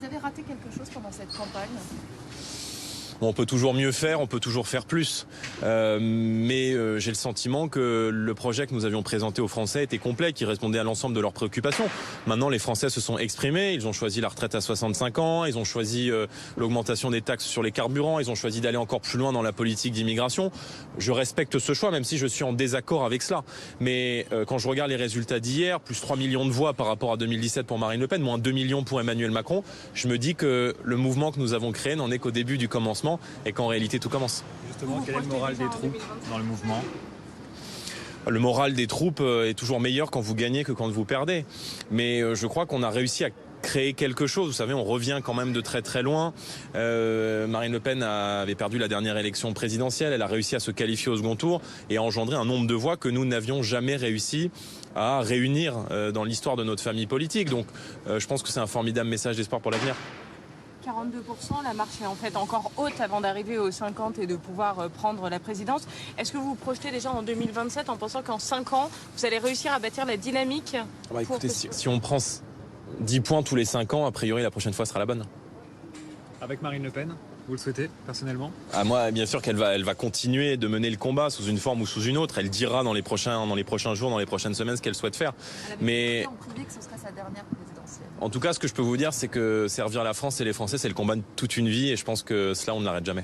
avez raté quelque chose pendant cette campagne ? On peut toujours mieux faire, on peut toujours faire plus. Mais j'ai le sentiment que le projet que nous avions présenté aux Français était complet, qui répondait à l'ensemble de leurs préoccupations. Maintenant, les Français se sont exprimés, ils ont choisi la retraite à 65 ans, ils ont choisi l'augmentation des taxes sur les carburants, ils ont choisi d'aller encore plus loin dans la politique d'immigration. Je respecte ce choix, même si je suis en désaccord avec cela. Mais quand je regarde les résultats d'hier, plus 3 millions de voix par rapport à 2017 pour Marine Le Pen, moins 2 millions pour Emmanuel Macron, je me dis que le mouvement que nous avons créé n'en est qu'au début du commencement, et qu'en réalité tout commence. Justement, quel est le moral des troupes dans le mouvement ? Le moral des troupes est toujours meilleur quand vous gagnez que quand vous perdez. Mais je crois qu'on a réussi à créer quelque chose. Vous savez, on revient quand même de très très loin. Marine Le Pen avait perdu la dernière élection présidentielle. Elle a réussi à se qualifier au second tour et à engendrer un nombre de voix que nous n'avions jamais réussi à réunir dans l'histoire de notre famille politique. Donc je pense que c'est un formidable message d'espoir pour l'avenir. 42%, la marche est en fait encore haute avant d'arriver aux 50 et de pouvoir prendre la présidence. Est-ce que vous vous projetez déjà en 2027 en pensant qu'en 5 ans, vous allez réussir à bâtir la dynamique écoutez, si on prend 10 points tous les 5 ans, a priori la prochaine fois sera la bonne. Avec Marine Le Pen, vous le souhaitez personnellement ? Moi, bien sûr qu'elle va continuer de mener le combat sous une forme ou sous une autre. Elle dira dans les prochains jours, dans les prochaines semaines ce qu'elle souhaite faire. Mais en privé que ce serait sa dernière présidentielle. En tout cas, ce que je peux vous dire, c'est que servir la France et les Français, c'est le combat de toute une vie, et je pense que cela, on ne l'arrête jamais.